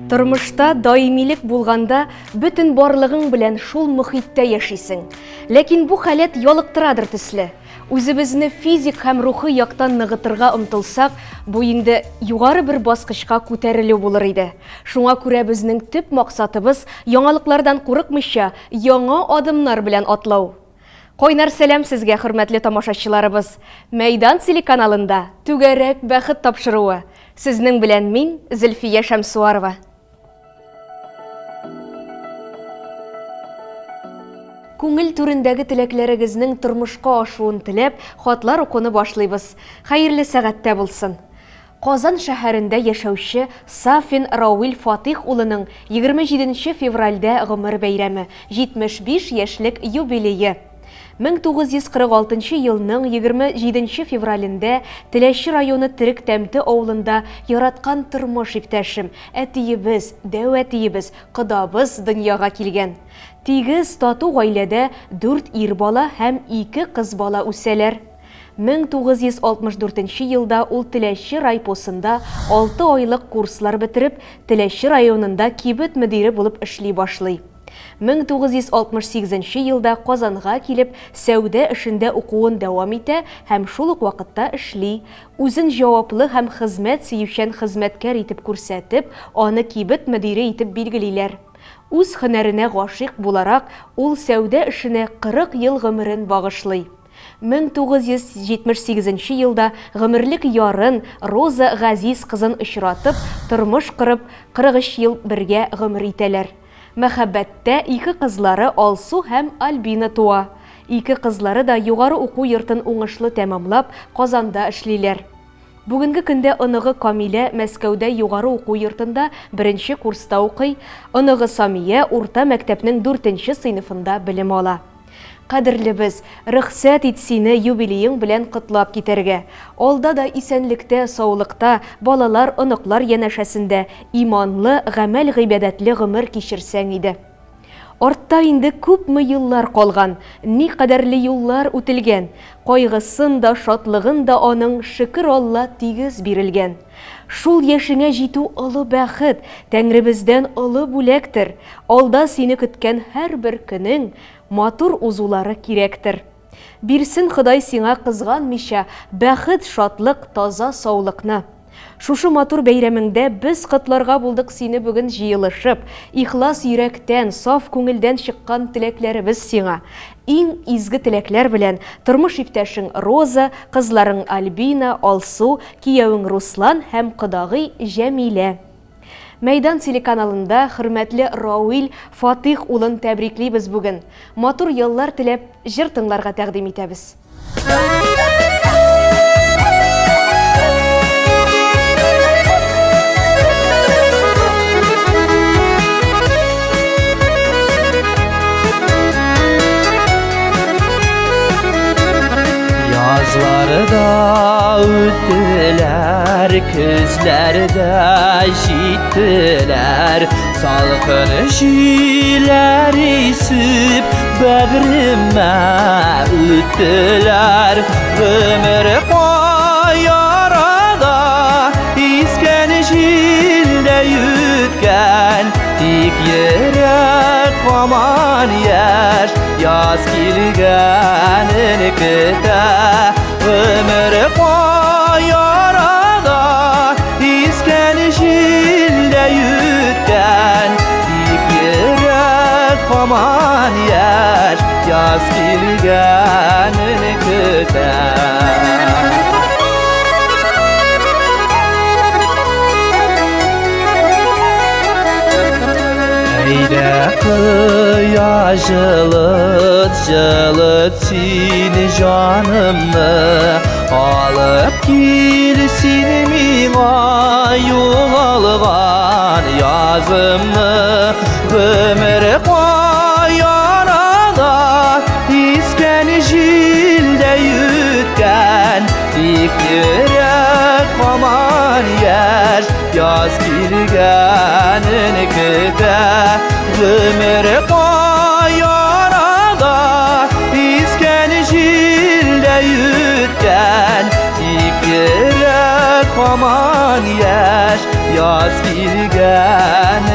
Тормышта даимилек булганда бүтін барлығың белән шул мөхиттә яшисең. Ләкин бу халәт ялыктырадыр төсле. Үзебезне физик һәм рухи яктан ныгытырга омтылсак, бу инде югары бер баскычка күтәрелү булыр иде. Шуңа күрә безнең төп максатыбыз яңалыклардан курыкмыйча яңа адымнар белән атлау. Кайнар сәлам сезгә, хөрмәтле тамашачыларыбыз. Мәйдан телеканалында түгәрәк бәхет тапшыруы. Сезнең белән мин, Зөлфия Шәмсуарова. Күңел түрендәге теләкләрегезнең тормышка ашуын теләп, хатлар укуны башлыйбыз. Хәерле сәгатьтә булсын. Казан шәһәрендә яшәүче Сафин Рауил Фатих улының 27 февральдә гомер бәйрәме, 75 яшьлек юбилее. 1946 елның 27 февралендә Теләче районы Терек Тәмте авылында яраткан тормыш иптәшем, әтиебез, дәүәтиебез, кодабыз дөньяга килгән. Тигез тату гаиләдә 4 ир бала һәм 2 кыз бала үсәләр. 1964 елда ул Теләче райпосында 6 айлык курслар бетереп, Теләче районында кибет мөдире булып эшли башлый. 1968 елда Казанга килеп, сәүдә эшендә укуын дәвам итә һәм шул ук вакытта эшли. Үзен җаваплы һәм хезмәт сөючән хезмәткәр итеп күрсәтеп, аны кибет мөдире итеп билгелиләр. Үз һөнәренә гашыйк буларак, ул сәүдә эшенә 40 ел гомерен багышлый. 1978 елда гомерлек ярын Роза Газиз кызын очратып, тормыш корып, 43 ел бергә гомер итәләр. Мәхәббәттә 2 кызлары Алсу һәм Альбина туа. 2 кызлары да югары уку йортын уңышлы тәмамлап, Казанда эшлиләр. Бүгенге көндә оныгы Камилә Мәскәүдә югары уку йортында 1-нче курста укый, оныгы Самия урта мәктәпнең 4-нче сыйныфында белем ала. Кадерлебез, рөхсәт ит сине юбилеең белән котлап китәргә. Алда да исәнлектә, саулыкта, балалар, оныклар янәшәсендә иманлы, гамәл гыйбадәтле гомер кичерсәң иде. Артта инде күпме еллар калган, ни кадәрле юллар үтелгән. Кайгысын да, шатлыгын да аның шөкер Алла тигез бирелгән. Шул яшеңә җитү олы бәхет, Тәңребездән олы бүләктер. Алда сине көткән һәрбер көнең матур узулары кирәктер. Бирсен Ходай сиңа кызганмыйча бәхет, шатлык, таза саулыкны. Шушы матур бәйрәмеңдә без котларга булдык сине бүген җыелышып, ихлас йөрәктән, саф күңелдән чыккан теләкләребез сиңа. Иң изге теләкләр белән тормыш иптәшең Роза, кызларың Альбина, Алсу, киявең Руслан һәм кодагый Җәмилә. Мәйдан телеканалында хөрмәтле Рауил Фатих улын тәбриклибез бүген. Матур еллар теләп, җыр тыңларга тәкъдим итәбез. Yazlarda öttüler, közlerde җиттеләр, салкын җилләр исеп, бәгремә үттеләр. Гомер каярада искән җилдә үткән, тик йөрәк һаман яшь, яз килгәнен көтә. Гомер каярада искән җилдә үткән, тик йөрәк һаман яшь, яз килгәнен көтә. Әйдә кыя жылыт, жылыт син жанымны, алып кил син миңа югалган язымны. Гомер каярада искән җилдә үткән, тик йөрәк һаман яшь, яз килгәнен көтә. Гомер каярада искән җилдә үткән, тик йөрәк һаман яшь, яз килгән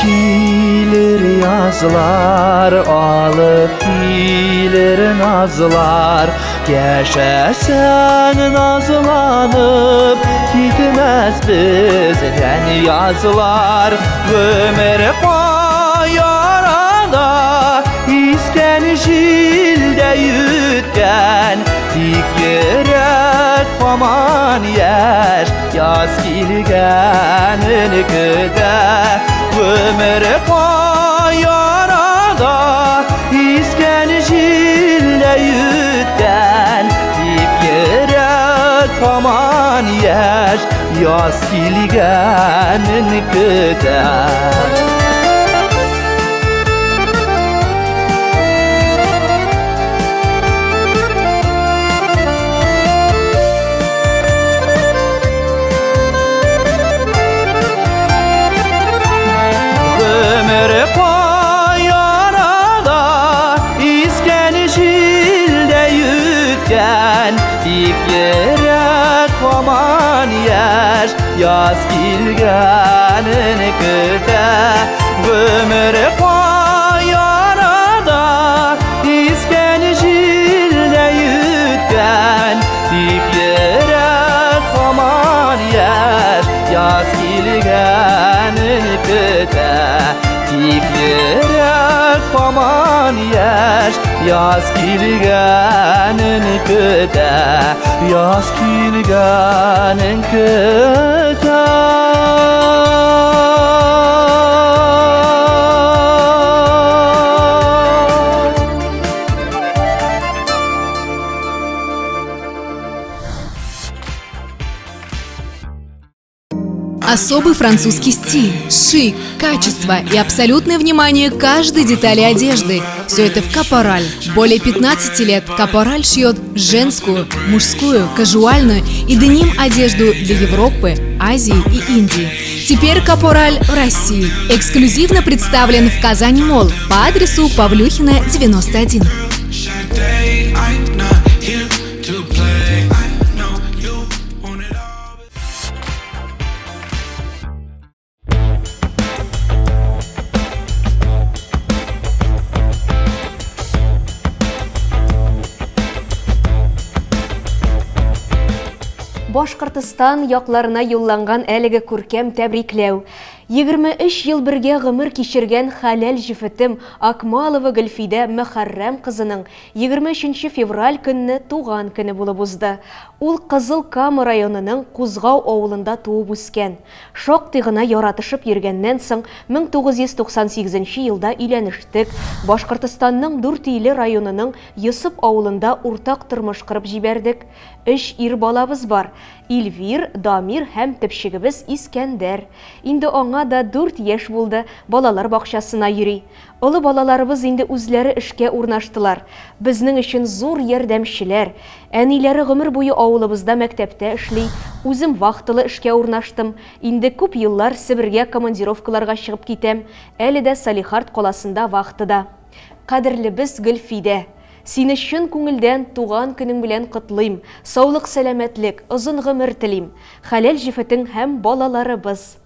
Gelir yazlar, alıp gelir nazlar. Yaşasan nazlanıp, gitmez bizden yazlar. Ömür yarada, isken jilde yütken. Dik yürek aman yer, yaz kilgenin küde. Ömür yarada, isken jilde yütken. Dik yürek aman yer, yaz kilgenin küde. Aman yer, yaz kilgenin küde. Ömür yarada, isken jilde yütken. Dik yürek aman yer, yaz kilgenin küde. Dik yürek aman yer, yaz kilgenin küde. Yaz kilgenin küde. Особый французский стиль, шик, качество и абсолютное внимание к каждой детали одежды. Все это в Капораль. Более 15 лет Капораль шьет женскую, мужскую, кажуальную и деним одежду для Европы, Азии и Индии. Теперь Капораль в России. Эксклюзивно представлен в Казань Молл по адресу Павлюхина, 91. Башкортстан якларына юлланган әлеге күркәм тәбрикләү. 23 ел бергә гомер кичергән хәләл җифетем Акмалова Гөлфидә Мөхәррәм кызының 23 февраль көнне туган көне булып узды. Ул Кызыл Кама районының Кузгау авылында туып үскән. Шактый гына яратышып йөргәннән соң 1998 елда өйләнештек. Башкортстанның Дүртөйле районының Йосып авылында уртак тормыш кырып җибәрдек. 3 ир балабыз бар. Илвир, Дамир һәм төпчегебез Искәндәр. Инде аңа да 4 яшь булды, балалар бакчасына йөри. Олы балаларыбыз инде үзләре эшкә урнаштылар. Безнең өчен зур ярдәмчеләр. Әниләре гомер буе авылыбызда мәктәптә эшли. Үзем вахтылы эшкә урнаштым. Инде күп еллар Себергә командировкаларга чыгып китәм. Әле дә Салихард каласында вахтыда. Кадерлебез Гөлфидә. Сине чын күңелдән туган көнең белән котлыйм. Саулык, сәламәтлек, озын гомер телим. Хәләл җифетең һәм балаларыбыз.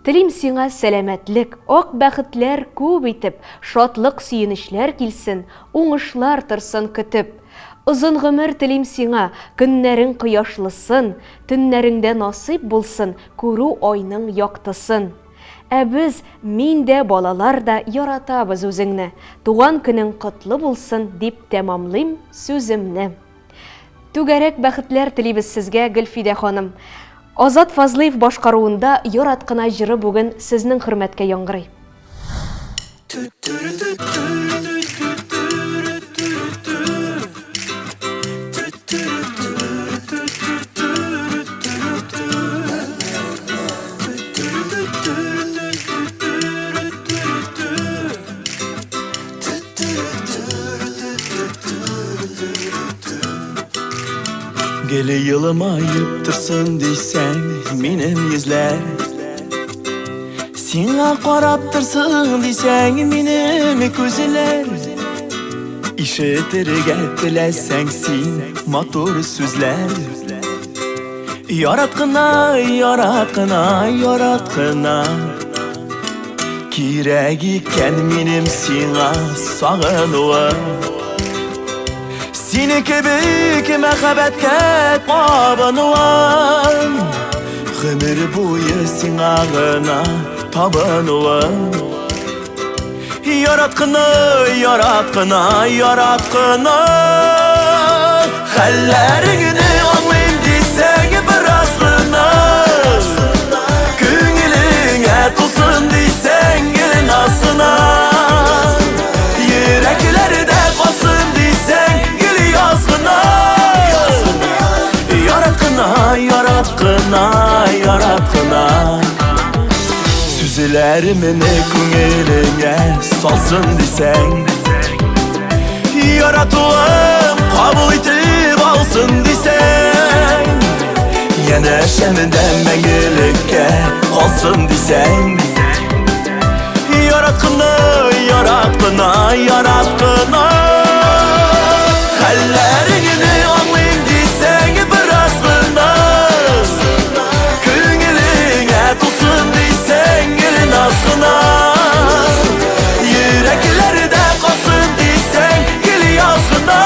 Телим сиңа сәламәтлек, ак бәхетләр күп итеп, шатлык, сөенечләр килсен, уңышлар торсын көтеп. Озын гомер телим сиңа, көннәрең кояшлысын, төннәреңдә насыйп булсын, күрү айның яктысын. Ә без, мин дә, балалар да яратабыз үзеңне. Туган көнең котлы булсын дип тәмамлыйм сүземне. Түгәрәк бәхетләр телибез сезгә, Гөлфидә ханым. Азат Фазлыев башкаруында яраткына җыры бүген сезнең хөрмәткә яңгырый. Geli yılmayıp tırsın deysen minin yüzler. Sina qarab tırsın deysen minin közler. İşitirge tilesen sin motor sözler. Yaratkına, yaratkına, yaratkına. Kirek iken minim sina sağınıvam Seni kebik mehabetke tabanıvam Ömür boyu sinağına tabanıvam Yaratkını, yaratkını, yaratkını Hallerini anlayayım diysen birazını Küngeline tutsun diysen gelin aslına Yüreklerde kalsın diysen gel yazgına Yaratkına, yaratkına, yaratkına Süzülerimini küngeline salsın diysen Yaratılan kabul etip alsın diysen Yine şeminden mengelikке kalsın diysen Yaratkını, yaratkını, yaratkını Hallerini anlayayım diysen birazını Küngeline tutsun diysen gelin aslına Yüreklerde kalsın diysen gel yazgına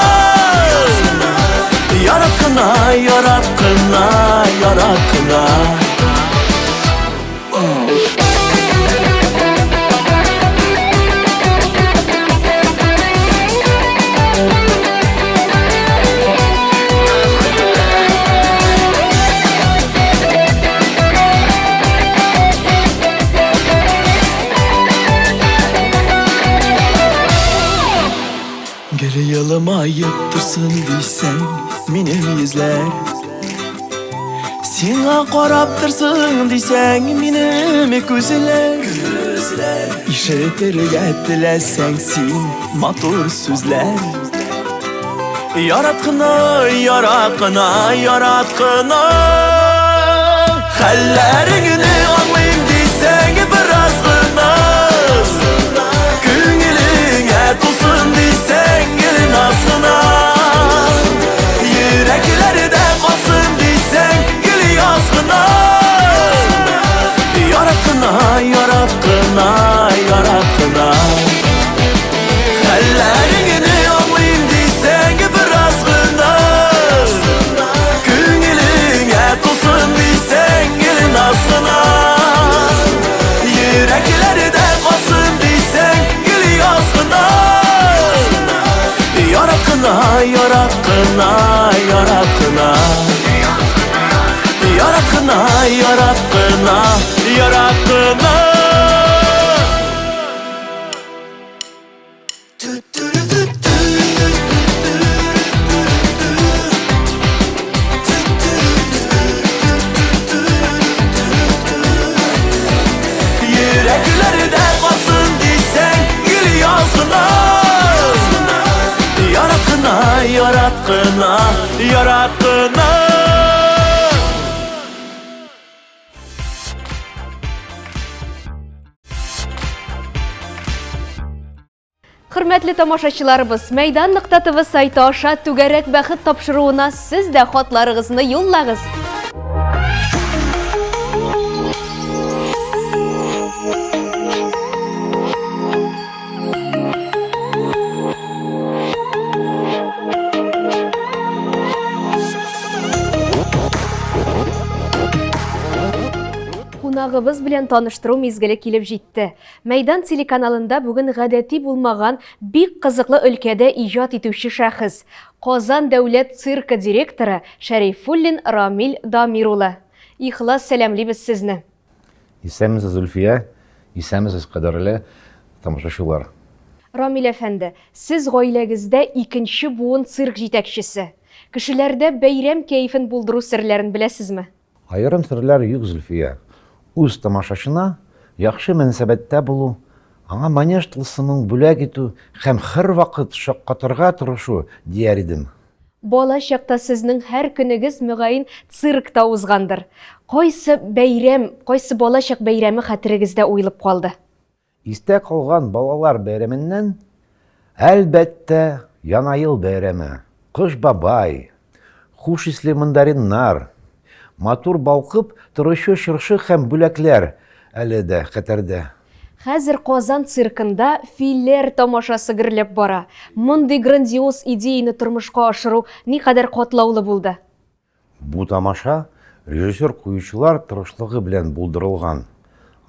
Yaratkına, yaratkına, yaratkına Geri yalıma yıptırsın diysen minim yüzler Sina qaraptırsın diysen minim gözler İşitirge dilesen matur sözler Yaratkına, yaratkına, yaratkına Hallerini anlayayım diysen birazını Küngeline tutsun diysen gelin aslına Yüreklerde kalsın diysen gel yazgına Yaratkına, yaratkına, yaratkına Hallerini anlayayım diysen birazını Küngeline tutsun diysen gelin aslına Yüreklerde kalsın diysen gel yazgına Yaratkına, yaratkına, yaratkına Yaratkına, yaratkına, yaratkına Yüreklerde kalsın diysen gel yazgına Yaratkına, yaratkına, yaratkına Hürmetli тамашачыларыбыз, Meydan.tv сайты аша түгәрәк бәхет тапшыруына сез дә хатларыгызны юллагыз. Кунагыбыз белән таныштыру мизгеле килеп җитте. Мәйдан телеканалында бүген гадәти булмаган, бик кызыклы өлкәдә иҗат итүче шәхес, Казан дәүләт циркы директоры Шәрифуллин Рамил Дамир улы. Ихлас сәламлибез сезне. Исәмсез Зульфия, исәмсез кадерле тамашачылар. Рамил әфәнде, сез гаиләгездә икенче буын цирк җитәкчесе. Кешеләрдә бәйрәм кәефен булдыру серләрен беләсезме? Айрым серләр юк, Зульфия. Үз тамашачына яхшы мөнәсәбәттә булу, аңа манеж тылсымын бүләк итү һәм һәр вакыт шаккатырга тырышу дияр идем. Бала чакта сезнең һәр көнегез мөгаен циркта узгандыр. Кайсы бәйрәм, кайсы бала чак бәйрәме хәтерегездә уелып калды? Истә калган балалар бәйрәменнән әлбәттә Яңа ел бәйрәме, Кыш бабай, хуш исле мандариннар, матур балкып торучы чыршы һәм бүләкләр әле дә хәтердә. Хәзер Казан циркында филлер тамашасы гөрләп бара. Мондый грандиоз идеяны тормышка ашыру никадәр катлаулы булды. Бу тамаша режиссер куючылар тырышлыгы белән булдырылган.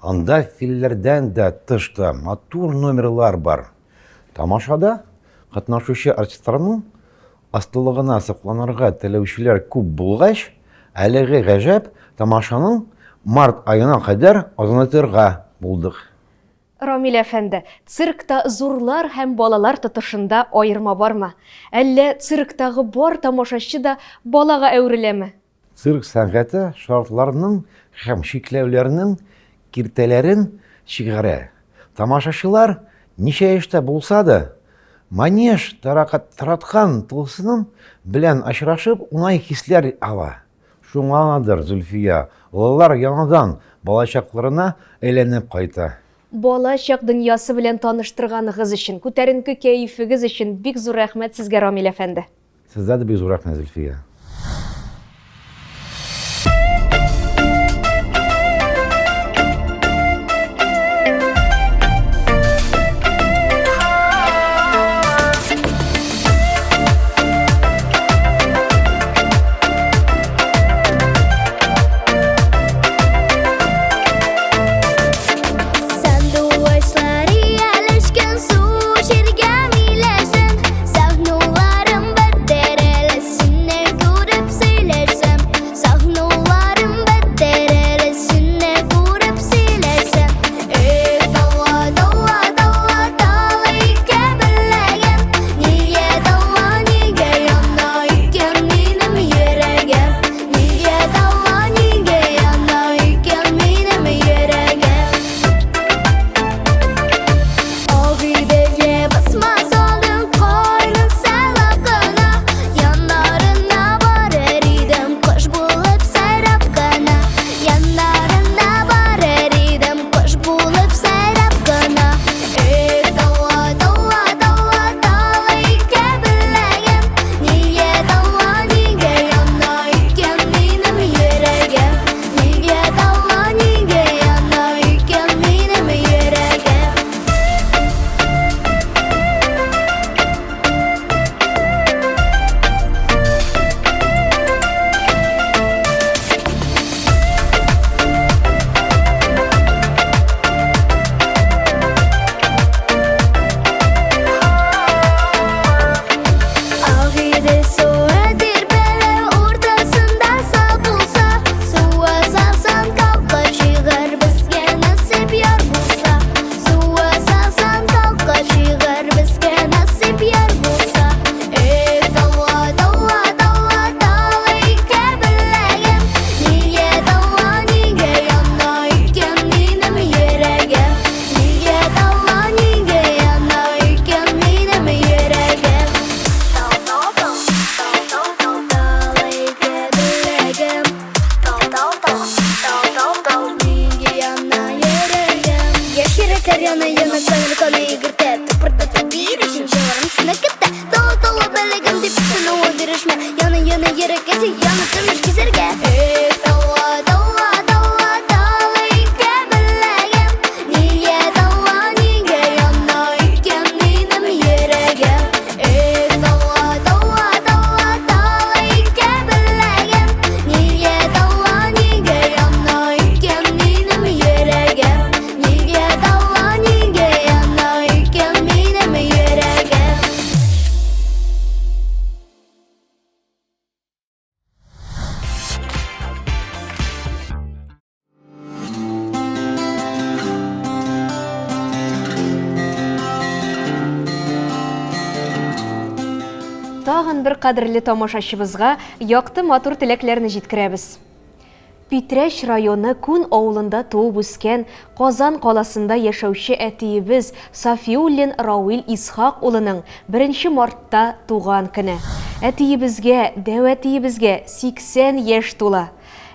Анда филлердән дә тышта матур номерлар бар. Тамашада катнашучы артистларның астылыгына сакланырга теләүчеләр күп булгач, әлеге гаҗәп тамашаның март аена кадәр озынайтырга булдык. Рамил әфәнде, циркта зурлар һәм балалар тотышында аерма бармы? Әллә цирктагы бар тамашачы да балага әвереләме? Цирк сәнгате шартларының һәм шикләүләрнең киртәләрен чыгара. Тамашачылар ничә яшьтә булса да, манеж тараткан тылсыным белән очрашып, унай хисләр ала. Шуңадыр, Зөлфия, олар яңадан балачакларына әйләнеп кайта. Бала чак дөньясы белән таныштырганыгыз өчен, күтәренке кәефегез өчен бик зур рәхмәт сезгә, Рамил әфәнде. Сездә дә бик зур рәхмәт, Зөлфия. Тагын бер кадерле тамашачыбызга якты матур теләкләрне җиткерәбез. Питрәч районы Күн авылында туып үскән, Казан каласында яшәүче әтиебез Сафиуллин Рауил Исхак улының 1 мартта туган көне. Әтиебезгә, дәвәтиебезгә 80 яшь тула.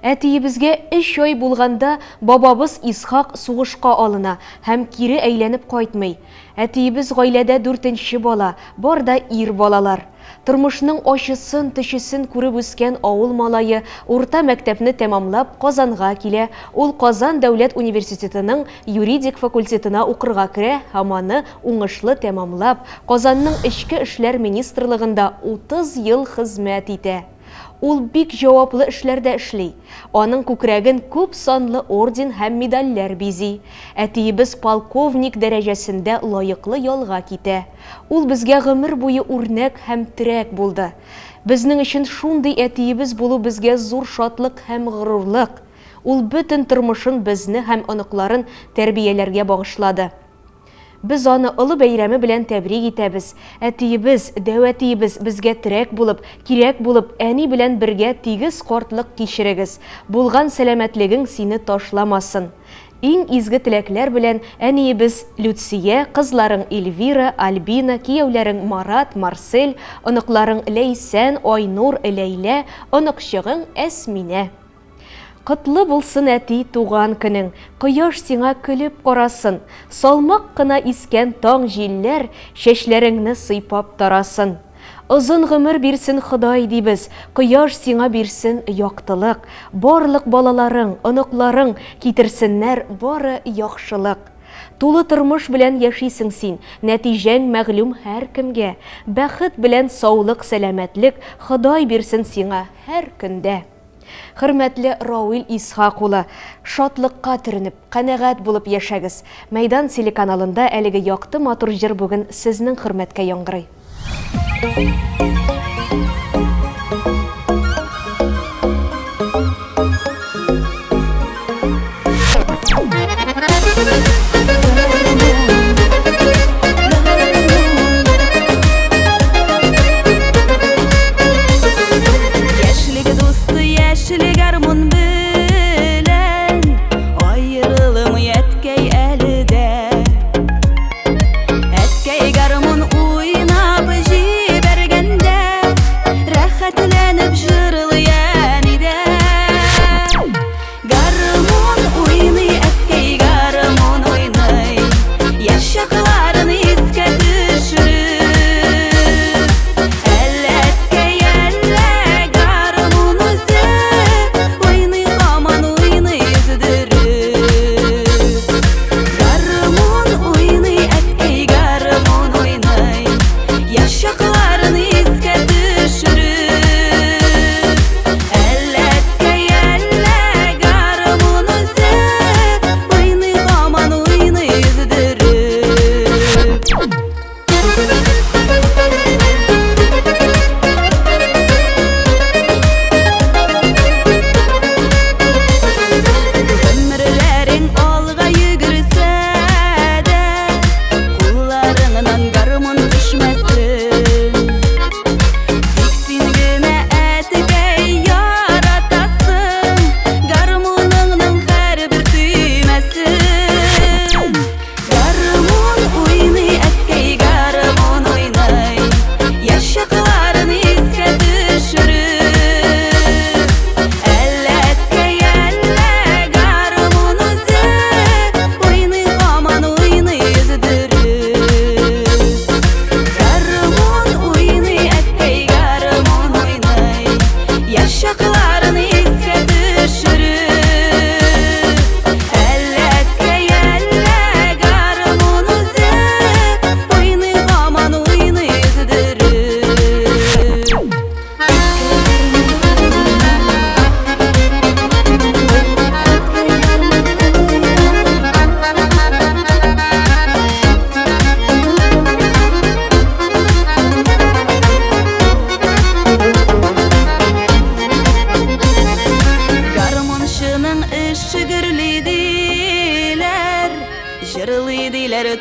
Әтиебезгә 3 ай булганда бабабыз Исхак сугышка алына һәм кире әйләнеп кайтмый. Әтиебез гаиләдә 4нче бала, бар да ир балалар. Тормышның ачысын, төшесен күреп үскән авыл малае урта мәктәпне тәмамлап Казанга килә. Ул Казан дәүләт университетының юридик факультетына укырга керә һәм аны уңышлы тәмамлап, Казанның Эчке эшләр министрлыгында 30 ел хезмәт итә. Ул бик җаваплы эшләрдә эшли. Аның күкрәген күп санлы орден һәм медальләр бизи. Әтиебез полковник дәрәҗәсендә лаеклы ялга китә. Ул безгә гомер буе үрнәк һәм терәк булды. Безнең өчен шундый әтиебез булу безгә зур шатлык һәм горурлык. Ул бөтен тормышын безне һәм оныкларын тәрбияләргә багышлады. Biz аны олы бәйрәме белән тәбрик итәбез. Әтиебез, дәүәтиебез безгә терәк булып, кирәк булып, әни белән бергә тигез картлык кичерегез. Булган сәламәтлегең сине ташламасын. Иң изге теләкләр белән әниебез Люция, кызларың Эльвира, Альбина, кияүләрең Марат, Марсель, оныкларың Ләйсән, Айнур, Ләйлә, оныкчыгың Әсминә. Кытлы булсын әти туган көнең, кояш сиңа көлеп карасын, салмак кына искән таң җилләр чәчләреңне сыйпап тарасын. Озын гомер бирсен Ходай дибез, кояш сиңа бирсен яктылык, барлык балаларың, оныкларың китерсеннәр бары яхшылык. Тулы тормыш белән яшисең син, нәтиҗәң мәгълүм һәр кемгә. Бәхет белән саулык, сәламәтлек Ходай бирсен сиңа һәр көндә. Хөрмәтле Рауил Исхак улы, шатлыкка төренеп, канәгать булып яшәгез. Мәйдан телеканалында әлеге якты матур җыр бүген сезнең хөрмәткә яңгырый.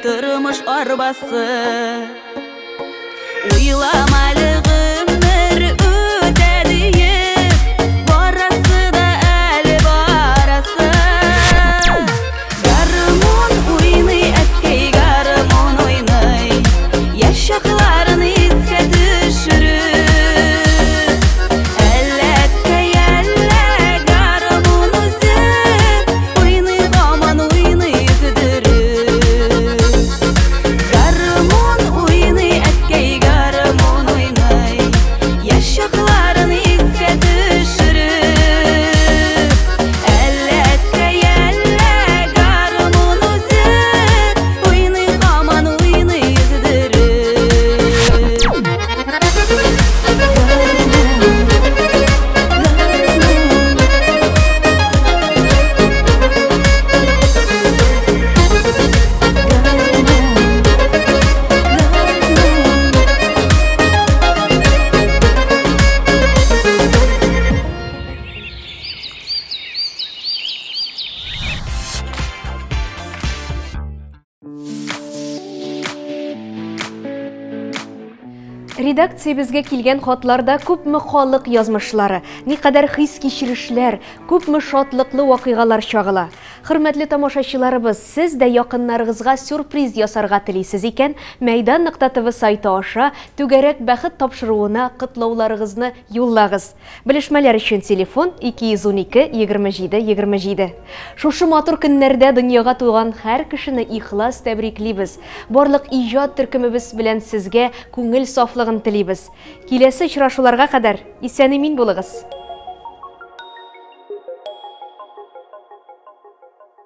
Тормыш арбасы уйламалы гомер үтәдие барасы да әле барасы гармон уйный әткәй гармон уйный яшакларын искә төшереп әллә әткәй әллә гармон Редакциябезгә килгән хатларда күпме халык язмышлары, никадәр хис кичерешләр, күпме шатлыклы вакыйгалар чагыла. Хөрмәтле тамашачыларыбыз, сез дә якыннарыгызга сюрприз ясарга телисез икән, Мәйдан.тв сайты аша түгәрәк бәхет тапшыруына котлауларыгызны юллагыз. Белешмәләр өчен телефон 212 27 27. Шушы матур көннәрдә дөньяга туган һәр кешене ихлас тәбриклибез. Барлык иҗат төркемебез белән сезгә күңел сафлыгын телибез. Киләсе очрашуларга кадәр исән-имин булыгыз.